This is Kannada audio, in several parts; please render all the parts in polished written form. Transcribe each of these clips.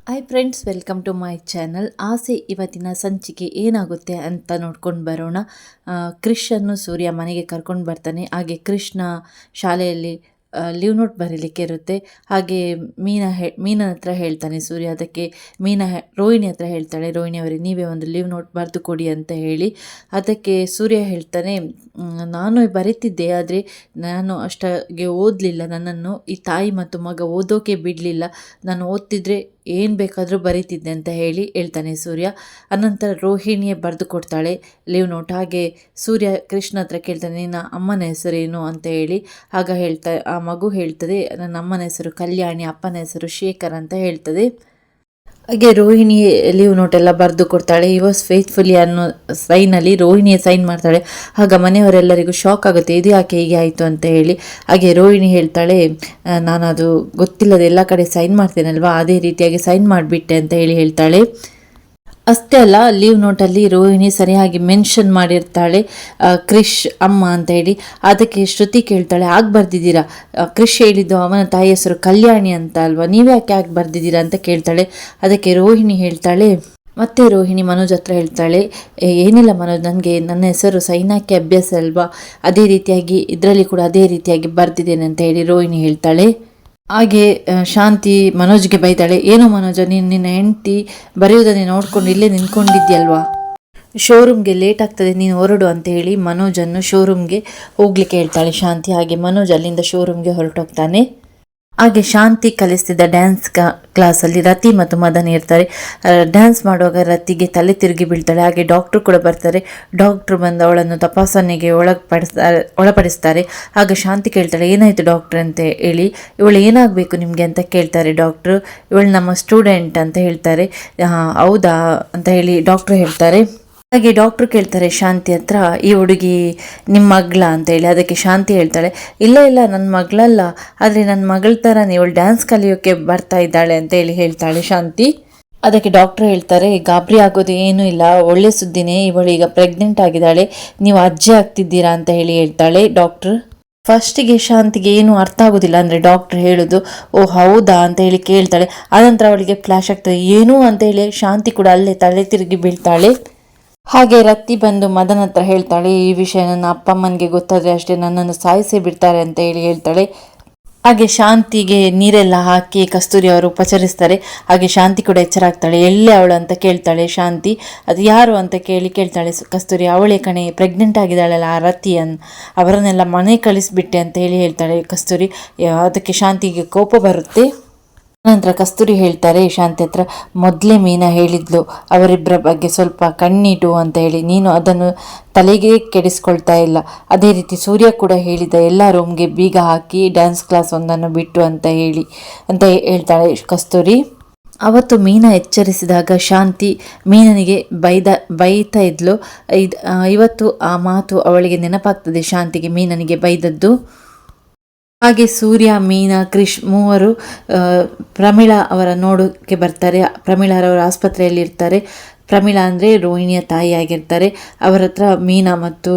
Hi friends, welcome to my channel. ಆಸೆ ಇವತ್ತಿನ ಸಂಚಿಕೆ ಏನಾಗುತ್ತೆ ಅಂತ ನೋಡ್ಕೊಂಡು ಬರೋಣ. ಕ್ರಿಶನ್ನು ಸೂರ್ಯ ಮನೆಗೆ ಕರ್ಕೊಂಡು ಬರ್ತಾನೆ. ಹಾಗೆ ಕೃಷ್ಣ ಶಾಲೆಯಲ್ಲಿ ಲೀವ್ ನೋಟ್ ಬರೀಲಿಕ್ಕೆ ಇರುತ್ತೆ. ಹಾಗೆ ಮೀನನ ಹತ್ರ ಹೇಳ್ತಾನೆ ಸೂರ್ಯ. ಅದಕ್ಕೆ ರೋಹಿಣಿ ಹತ್ರ ಹೇಳ್ತಾಳೆ, ರೋಹಿಣಿ ಅವರೇ ನೀವೇ ಒಂದು ಲೀವ್ ನೋಟ್ ಬರೆದು ಕೊಡಿ ಅಂತ ಹೇಳಿ. ಅದಕ್ಕೆ ಸೂರ್ಯ ಹೇಳ್ತಾನೆ, ನಾನು ಬರೀತಿದ್ದೆ, ಆದರೆ ನಾನು ಅಷ್ಟಾಗೆ ಓದಲಿಲ್ಲ. ನನ್ನನ್ನು ಈ ತಾಯಿ ಮತ್ತು ಮಗ ಓದೋಕೆ ಬಿಡಲಿಲ್ಲ. ನಾನು ಓದ್ತಿದ್ರೆ ಏನು ಬೇಕಾದರೂ ಬರೀತಿದ್ದೆ ಅಂತ ಹೇಳ್ತಾನೆ ಸೂರ್ಯ. ಅನಂತರ ರೋಹಿಣಿಯೇ ಬರೆದು ಕೊಡ್ತಾಳೆ ಲೀವ್ ನೋಟ್. ಹಾಗೆ ಸೂರ್ಯ ಕೃಷ್ಣ ಹತ್ರ ಕೇಳ್ತಾನೆ, ನಿನ್ನ ಅಮ್ಮನ ಹೆಸರೇನು ಅಂತ ಹೇಳಿ. ಆಗ ಆ ಮಗು ಹೇಳ್ತದೆ, ನನ್ನ ಅಮ್ಮನ ಹೆಸರು ಕಲ್ಯಾಣಿ, ಅಪ್ಪನ ಹೆಸರು ಶೇಖರ್ ಅಂತ ಹೇಳ್ತದೆ. ಹಾಗೆ ರೋಹಿಣಿ ಲೀವ್ ನೋಟ್ ಎಲ್ಲ ಬರೆದು ಕೊಡ್ತಾಳೆ. ಯು ವಾಸ್ ಫೇತ್ಫುಲಿ ಅನ್ನೋ ಸೈನಲ್ಲಿ ರೋಹಿಣಿಯ ಸೈನ್ ಮಾಡ್ತಾಳೆ. ಆಗ ಮನೆಯವರೆಲ್ಲರಿಗೂ ಶಾಕ್ ಆಗುತ್ತೆ, ಇದು ಯಾಕೆ ಹೀಗೆ ಆಯಿತು ಅಂತ ಹೇಳಿ. ಹಾಗೆ ರೋಹಿಣಿ ಹೇಳ್ತಾಳೆ, ನಾನು ಅದು ಗೊತ್ತಿಲ್ಲದೆ ಎಲ್ಲ ಕಡೆ ಸೈನ್ ಮಾಡ್ತೇನಲ್ವಾ, ಅದೇ ರೀತಿಯಾಗಿ ಸೈನ್ ಮಾಡಿಬಿಟ್ಟೆ ಅಂತ ಹೇಳ್ತಾಳೆ. ಅಷ್ಟೇ ಅಲ್ಲ, ಲೀವ್ ನೋಟಲ್ಲಿ ರೋಹಿಣಿ ಸರಿಯಾಗಿ ಮೆನ್ಷನ್ ಮಾಡಿರ್ತಾಳೆ ಕ್ರಿಶ್ ಅಮ್ಮ ಅಂತ ಹೇಳಿ. ಅದಕ್ಕೆ ಶ್ರುತಿ ಕೇಳ್ತಾಳೆ, ಆಗ ಬರ್ದಿದ್ದೀರಾ? ಕ್ರಿಶ್ ಹೇಳಿದ್ದು ಅವನ ತಾಯಿ ಹೆಸರು ಕಲ್ಯಾಣಿ ಅಂತ ಅಲ್ವಾ, ನೀವ್ಯಾಕೆ ಆಗ ಬರ್ದಿದ್ದೀರಾ ಅಂತ ಕೇಳ್ತಾಳೆ. ಅದಕ್ಕೆ ರೋಹಿಣಿ ಹೇಳ್ತಾಳೆ, ಮತ್ತೆ ರೋಹಿಣಿ ಮನೋಜ್ ಹತ್ರ ಹೇಳ್ತಾಳೆ, ಏನಿಲ್ಲ ಮನೋಜ್, ನನಗೆ ನನ್ನ ಹೆಸರು ಸೈನ್ ಹಾಕಿ ಅಭ್ಯಾಸ ಅಲ್ವಾ, ಅದೇ ರೀತಿಯಾಗಿ ಇದರಲ್ಲಿ ಕೂಡ ಅದೇ ರೀತಿಯಾಗಿ ಬರ್ದಿದ್ದೇನೆ ಅಂತ ಹೇಳಿ ರೋಹಿಣಿ ಹೇಳ್ತಾಳೆ. ಹಾಗೆ ಶಾಂತಿ ಮನೋಜ್ಗೆ ಬೈತಾಳೆ, ಏನೋ ಮನೋಜ, ನಿನ್ನ ಹೆಂಡತಿ ಬರೆಯುವುದನ್ನೇ ನೋಡ್ಕೊಂಡು ಇಲ್ಲೇ ನಿಂತ್ಕೊಂಡಿದ್ಯಲ್ವಾ, ಶೋರೂಮ್ಗೆ ಲೇಟ್ ಆಗ್ತದೆ, ನೀನು ಹೊರಡು ಅಂತ ಹೇಳಿ ಮನೋಜನ್ನು ಶೋರೂಮ್ಗೆ ಹೋಗ್ಲಿಕ್ಕೆ ಹೇಳ್ತಾಳೆ ಶಾಂತಿ. ಹಾಗೆ ಮನೋಜ್ ಅಲ್ಲಿಂದ ಶೋರೂಮ್ಗೆ ಹೊರಟೋಗ್ತಾನೆ. ಹಾಗೆ ಶಾಂತಿ ಕಲಿಸ್ತಿದ್ದ ಡ್ಯಾನ್ಸ್ ಕ್ಲಾಸಲ್ಲಿ ರತಿ ಮತ್ತು ಮದನ್ ಇರ್ತಾರೆ. ಡ್ಯಾನ್ಸ್ ಮಾಡುವಾಗ ರತಿಗೆ ತಲೆ ತಿರುಗಿ ಬೀಳ್ತಾಳೆ. ಹಾಗೆ ಡಾಕ್ಟ್ರು ಕೂಡ ಬರ್ತಾರೆ. ಡಾಕ್ಟ್ರು ಬಂದು ಅವಳನ್ನು ತಪಾಸಣೆಗೆ ಒಳಪಡಿಸ್ತಾರೆ. ಆಗ ಶಾಂತಿ ಕೇಳ್ತಾಳೆ, ಏನಾಯಿತು ಡಾಕ್ಟ್ರ್ ಅಂತ ಹೇಳಿ. ಇವಳು ಏನಾಗಬೇಕು ನಿಮಗೆ ಅಂತ ಕೇಳ್ತಾರೆ ಡಾಕ್ಟ್ರು. ಇವಳು ನಮ್ಮ ಸ್ಟೂಡೆಂಟ್ ಅಂತ ಹೇಳ್ತಾರೆ. ಹೌದಾ ಅಂತ ಹೇಳಿ ಡಾಕ್ಟ್ರು ಹೇಳ್ತಾರೆ. ಹಾಗೆ ಡಾಕ್ಟ್ರು ಕೇಳ್ತಾರೆ ಶಾಂತಿ ಹತ್ರ, ಈ ಹುಡುಗಿ ನಿಮ್ಮ ಮಗಳ ಅಂತ ಹೇಳಿ. ಅದಕ್ಕೆ ಶಾಂತಿ ಹೇಳ್ತಾಳೆ, ಇಲ್ಲ ನನ್ನ ಮಗಳಲ್ಲ, ಆದರೆ ನನ್ನ ಮಗಳ ಥರನೇ ಇವಳು ಡ್ಯಾನ್ಸ್ ಕಲಿಯೋಕ್ಕೆ ಬರ್ತಾ ಇದ್ದಾಳೆ ಅಂತ ಹೇಳ್ತಾಳೆ ಶಾಂತಿ. ಅದಕ್ಕೆ ಡಾಕ್ಟ್ರು ಹೇಳ್ತಾರೆ, ಗಾಬರಿ ಆಗೋದು ಏನೂ ಇಲ್ಲ, ಒಳ್ಳೆ ಸುದ್ದಿನೇ, ಇವಳು ಈಗ ಪ್ರೆಗ್ನೆಂಟ್ ಆಗಿದ್ದಾಳೆ, ನೀವು ಅಜ್ಜಿ ಆಗ್ತಿದ್ದೀರಾ ಅಂತ ಹೇಳ್ತಾಳೆ ಡಾಕ್ಟ್ರು. ಫಸ್ಟಿಗೆ ಶಾಂತಿಗೆ ಏನು ಅರ್ಥ ಆಗೋದಿಲ್ಲ, ಅಂದರೆ ಡಾಕ್ಟ್ರ್ ಹೇಳೋದು. ಓ ಹೌದಾ ಅಂತ ಹೇಳಿ ಕೇಳ್ತಾಳೆ. ಆನಂತರ ಅವಳಿಗೆ ಫ್ಲ್ಯಾಶ್ ಆಗ್ತದೆ, ಏನು ಅಂತ ಹೇಳಿ ಶಾಂತಿ ಕೂಡ ಅಲ್ಲೇ ತಲೆ ತಿರುಗಿ ಬೀಳ್ತಾಳೆ. ಹಾಗೆ ರತ್ತಿ ಬಂದು ಮದನ್ ಹತ್ರ ಹೇಳ್ತಾಳೆ, ಈ ವಿಷಯ ನನ್ನ ಅಪ್ಪ ಅಮ್ಮನಿಗೆ ಗೊತ್ತಾದರೆ ಅಷ್ಟೇ ನನ್ನನ್ನು ಸಾಯಿಸೇ ಬಿಡ್ತಾರೆ ಅಂತ ಹೇಳ್ತಾಳೆ. ಹಾಗೆ ಶಾಂತಿಗೆ ನೀರೆಲ್ಲ ಹಾಕಿ ಕಸ್ತೂರಿ ಅವರು ಉಪಚರಿಸ್ತಾರೆ. ಹಾಗೆ ಶಾಂತಿ ಕೂಡ ಎಚ್ಚರಾಗ್ತಾಳೆ. ಎಲ್ಲೇ ಅವಳು ಅಂತ ಕೇಳ್ತಾಳೆ ಶಾಂತಿ. ಅದು ಯಾರು ಅಂತ ಕೇಳ್ತಾಳೆ ಕಸ್ತೂರಿ. ಅವಳೇ ಕಣೆ, ಪ್ರೆಗ್ನೆಂಟ್ ಆಗಿದ್ದಾಳಲ್ಲ ಆ ರತಿಯನ್, ಅವರನ್ನೆಲ್ಲ ಮನೆ ಕಳಿಸ್ಬಿಟ್ಟೆ ಅಂತ ಹೇಳ್ತಾಳೆ ಕಸ್ತೂರಿ. ಅದಕ್ಕೆ ಶಾಂತಿಗೆ ಕೋಪ ಬರುತ್ತೆ. ನಂತರ ಕಸ್ತೂರಿ ಹೇಳ್ತಾರೆ ಶಾಂತಿ ಹತ್ರ, ಮೊದಲೇ ಮೀನಾ ಹೇಳಿದ್ಲು ಅವರಿಬ್ಬರ ಬಗ್ಗೆ ಸ್ವಲ್ಪ ಕಣ್ಣಿಡು ಅಂತ ಹೇಳಿ, ನೀನು ಅದನ್ನು ತಲೆಗೆ ಕೆಡಿಸ್ಕೊಳ್ತಾ ಇಲ್ಲ. ಅದೇ ರೀತಿ ಸೂರ್ಯ ಕೂಡ ಹೇಳಿದ, ಎಲ್ಲ ರೂಮ್ಗೆ ಬೀಗ ಹಾಕಿ ಡ್ಯಾನ್ಸ್ ಕ್ಲಾಸ್ ಒಂದನ್ನು ಬಿಟ್ಟು ಅಂತ ಹೇಳ್ತಾಳೆ ಕಸ್ತೂರಿ. ಅವತ್ತು ಮೀನಾ ಎಚ್ಚರಿಸಿದಾಗ ಶಾಂತಿ ಮೀನನಿಗೆ ಬೈತಾ ಇದ್ಲು. ಇವತ್ತು ಆ ಮಾತು ಅವಳಿಗೆ ನೆನಪಾಗ್ತದೆ ಶಾಂತಿಗೆ, ಮೀನನಿಗೆ ಬೈದದ್ದು. ಹಾಗೆ ಸೂರ್ಯ, ಮೀನಾ, ಕ್ರಿಶ್ ಮೂವರು ಪ್ರಮೀಳಾ ಅವರ ನೋಡೋಕ್ಕೆ ಬರ್ತಾರೆ. ಪ್ರಮೀಳಾ ಅವರ ಆಸ್ಪತ್ರೆಯಲ್ಲಿ ಇರ್ತಾರೆ. ಪ್ರಮೀಳಾ ಅಂದರೆ ರೋಹಿಣಿಯ ತಾಯಿ ಆಗಿರ್ತಾರೆ. ಅವರ ಹತ್ರ ಮೀನಾ ಮತ್ತು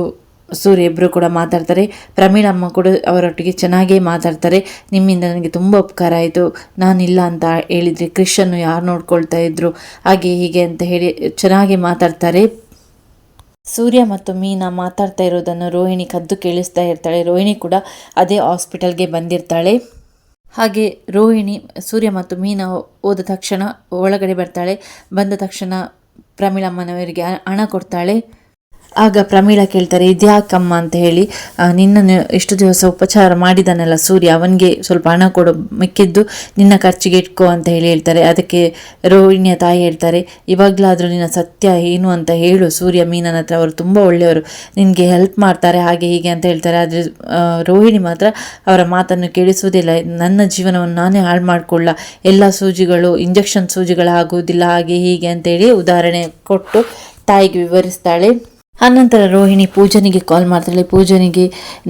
ಸೂರ್ಯ ಇಬ್ಬರು ಕೂಡ ಮಾತಾಡ್ತಾರೆ. ಪ್ರಮೀಳಮ್ಮ ಕೂಡ ಅವರೊಟ್ಟಿಗೆ ಚೆನ್ನಾಗೇ ಮಾತಾಡ್ತಾರೆ. ನಿಮ್ಮಿಂದ ನನಗೆ ತುಂಬ ಉಪಕಾರ ಆಯಿತು, ನಾನಿಲ್ಲ ಅಂತ ಹೇಳಿದರೆ ಕ್ರಿಶನ್ನು ಯಾರು ನೋಡ್ಕೊಳ್ತಾ ಇದ್ರು, ಹಾಗೆ ಹೀಗೆ ಅಂತ ಹೇಳಿ ಚೆನ್ನಾಗಿ ಮಾತಾಡ್ತಾರೆ. ಸೂರ್ಯ ಮತ್ತು ಮೀನಾ ಮಾತಾಡ್ತಾ ಇರೋದನ್ನು ರೋಹಿಣಿ ಕದ್ದು ಕೇಳಿಸ್ತಾ ಇರ್ತಾಳೆ. ರೋಹಿಣಿ ಕೂಡ ಅದೇ ಹಾಸ್ಪಿಟಲ್ಗೆ ಬಂದಿರ್ತಾಳೆ. ಹಾಗೆ ರೋಹಿಣಿ ಸೂರ್ಯ ಮತ್ತು ಮೀನಾ ಹೋದ ತಕ್ಷಣ ಒಳಗಡೆ ಬರ್ತಾಳೆ. ಬಂದ ತಕ್ಷಣ ಪ್ರಮೀಳಮ್ಮನವರಿಗೆ ಹಣ ಕೊಡ್ತಾಳೆ. ಆಗ ಪ್ರಮೀಳಾ ಕೇಳ್ತಾರೆ, ಇದ್ಯಾಕಮ್ಮ ಅಂತ ಹೇಳಿ. ನಿನ್ನನ್ನು ಇಷ್ಟು ದಿವಸ ಉಪಚಾರ ಮಾಡಿದಾನಲ್ಲ ಸೂರ್ಯ, ಅವನಿಗೆ ಸ್ವಲ್ಪ ಹಣ ಕೊಡು, ಮಿಕ್ಕಿದ್ದು ನಿನ್ನ ಖರ್ಚಿಗೆ ಇಟ್ಕೋ ಅಂತ ಹೇಳ್ತಾರೆ. ಅದಕ್ಕೆ ರೋಹಿಣಿಯ ತಾಯಿ ಹೇಳ್ತಾರೆ, ಇವಾಗಲಾದರೂ ನಿನ್ನ ಸತ್ಯ ಏನು ಅಂತ ಹೇಳು ಸೂರ್ಯ ಮೀನನ ಹತ್ರ, ಅವರು ತುಂಬ ಒಳ್ಳೆಯವರು, ನಿನಗೆ ಹೆಲ್ಪ್ ಮಾಡ್ತಾರೆ ಹಾಗೆ ಹೀಗೆ ಅಂತ ಹೇಳ್ತಾರೆ. ಆದರೆ ರೋಹಿಣಿ ಮಾತ್ರ ಅವರ ಮಾತನ್ನು ಕೇಳಿಸುವುದಿಲ್ಲ. ನನ್ನ ಜೀವನವನ್ನು ನಾನೇ ಹಾಳು ಮಾಡಿಕೊಳ್ಳ, ಎಲ್ಲ ಸೂಜಿಗಳು ಇಂಜೆಕ್ಷನ್ ಸೂಜಿಗಳಾಗುವುದಿಲ್ಲ ಹಾಗೆ ಹೀಗೆ ಅಂತೇಳಿ ಉದಾಹರಣೆ ಕೊಟ್ಟು ತಾಯಿಗೆ ವಿವರಿಸ್ತಾಳೆ. ಆನಂತರ ರೋಹಿಣಿ ಪೂಜನಿಗೆ ಕಾಲ್ ಮಾಡ್ತಾಳೆ. ಪೂಜನಿಗೆ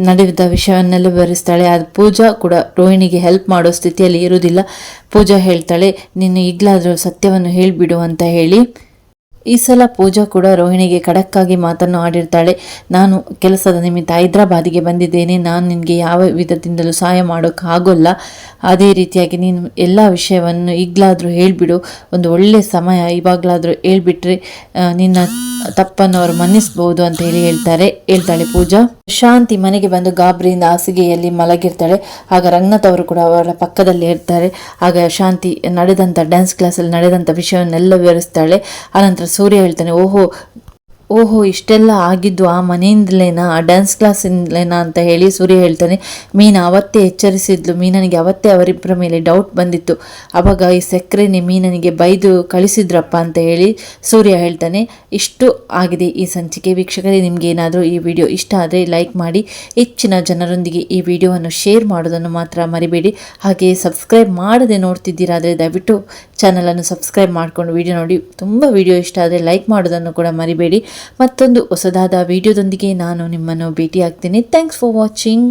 ನಡೆದ ವಿಷಯವನ್ನೆಲ್ಲ ವಿವರಿಸ್ತಾಳೆ. ಅದು ಪೂಜಾ ಕೂಡ ರೋಹಿಣಿಗೆ ಹೆಲ್ಪ್ ಮಾಡೋ ಸ್ಥಿತಿಯಲ್ಲಿ ಇರುವುದಿಲ್ಲ. ಪೂಜಾ ಹೇಳ್ತಾಳೆ, ನೀನು ಈಗಲಾದರೂ ಸತ್ಯವನ್ನು ಹೇಳಿಬಿಡು ಅಂತ ಹೇಳಿ. ಈ ಸಲ ಪೂಜಾ ಕೂಡ ರೋಹಿಣಿಗೆ ಖಡಕ್ಕಾಗಿ ಮಾತನ್ನು ಆಡಿರ್ತಾಳೆ. ನಾನು ಕೆಲಸದ ನಿಮಿತ್ತ ಹೈದರಾಬಾದಿಗೆ ಬಂದಿದ್ದೇನೆ, ನಾನು ನಿನಗೆ ಯಾವ ವಿಧದಿಂದಲೂ ಸಹಾಯ ಮಾಡೋಕ್ಕಾಗೋಲ್ಲ. ಅದೇ ರೀತಿಯಾಗಿ ನೀನು ಎಲ್ಲ ವಿಷಯವನ್ನು ಈಗಲಾದರೂ ಹೇಳಿಬಿಡು, ಒಂದು ಒಳ್ಳೆಯ ಸಮಯ ಇವಾಗಲಾದರೂ ಹೇಳ್ಬಿಟ್ರೆ ನಿನ್ನ ತಪ್ಪನ್ನು ಅವರು ಮನ್ನಿಸ್ಬೋದು ಅಂತ ಹೇಳ್ತಾಳೆ ಪೂಜಾ. ಶಾಂತಿ ಮನೆಗೆ ಬಂದು ಗಾಬರಿಯಿಂದ ಹಾಸಿಗೆಯಲ್ಲಿ ಮಲಗಿರ್ತಾಳೆ. ಆಗ ರಂಗನಾಥ್ ಅವರು ಕೂಡ ಅವರ ಪಕ್ಕದಲ್ಲಿ ಇರ್ತಾರೆ. ಆಗ ಶಾಂತಿ ನಡೆದಂಥ ಡ್ಯಾನ್ಸ್ ಕ್ಲಾಸಲ್ಲಿ ನಡೆದಂಥ ವಿಷಯವನ್ನೆಲ್ಲ ವಿವರಿಸ್ತಾಳೆ. ಆನಂತರ ಸೂರ್ಯ ಹೇಳ್ತಾನೆ, ಓಹೋ ಇಷ್ಟೆಲ್ಲ ಆಗಿದ್ದು ಆ ಮನೆಯಿಂದಲೇನಾ, ಆ ಡ್ಯಾನ್ಸ್ ಕ್ಲಾಸಿಂದಲೇನಾ ಅಂತ ಹೇಳಿ ಸೂರ್ಯ ಹೇಳ್ತಾನೆ. ಮೀನಾ ಅವತ್ತೇ ಎಚ್ಚರಿಸಿದ್ಲು, ಮೀನನಿಗೆ ಅವತ್ತೇ ಅವರಿಬ್ಬರ ಮೇಲೆ ಡೌಟ್ ಬಂದಿತ್ತು, ಆವಾಗ ಈ ಸಕ್ಕರೆನೇ ಮೀನನಿಗೆ ಬೈದು ಕಳಿಸಿದ್ರಪ್ಪ ಅಂತ ಹೇಳಿ ಸೂರ್ಯ ಹೇಳ್ತಾನೆ. ಇಷ್ಟು ಆಗಿದೆ ಈ ಸಂಚಿಕೆ. ವೀಕ್ಷಕರೇ, ನಿಮ್ಗೆ ಏನಾದರೂ ಈ ವಿಡಿಯೋ ಇಷ್ಟ ಆದರೆ ಲೈಕ್ ಮಾಡಿ, ಹೆಚ್ಚಿನ ಜನರೊಂದಿಗೆ ಈ ವಿಡಿಯೋವನ್ನು ಶೇರ್ ಮಾಡೋದನ್ನು ಮಾತ್ರ ಮರಿಬೇಡಿ. ಹಾಗೆ ಸಬ್ಸ್ಕ್ರೈಬ್ ಮಾಡದೆ ನೋಡ್ತಿದ್ದೀರಾದರೆ ದಯವಿಟ್ಟು ಚಾನಲನ್ನು ಸಬ್ಸ್ಕ್ರೈಬ್ ಮಾಡಿಕೊಂಡು ವಿಡಿಯೋ ನೋಡಿ. ತುಂಬ ವಿಡಿಯೋ ಇಷ್ಟ ಆದರೆ ಲೈಕ್ ಮಾಡೋದನ್ನು ಕೂಡ ಮರಿಬೇಡಿ. ಮತ್ತೊಂದು ಹೊಸದಾದ ವಿಡಿಯೋದೊಂದಿಗೆ ನಾನು ನಿಮ್ಮನ್ನು ಭೇಟಿ ಆಗ್ತೀನಿ. Thanks for watching.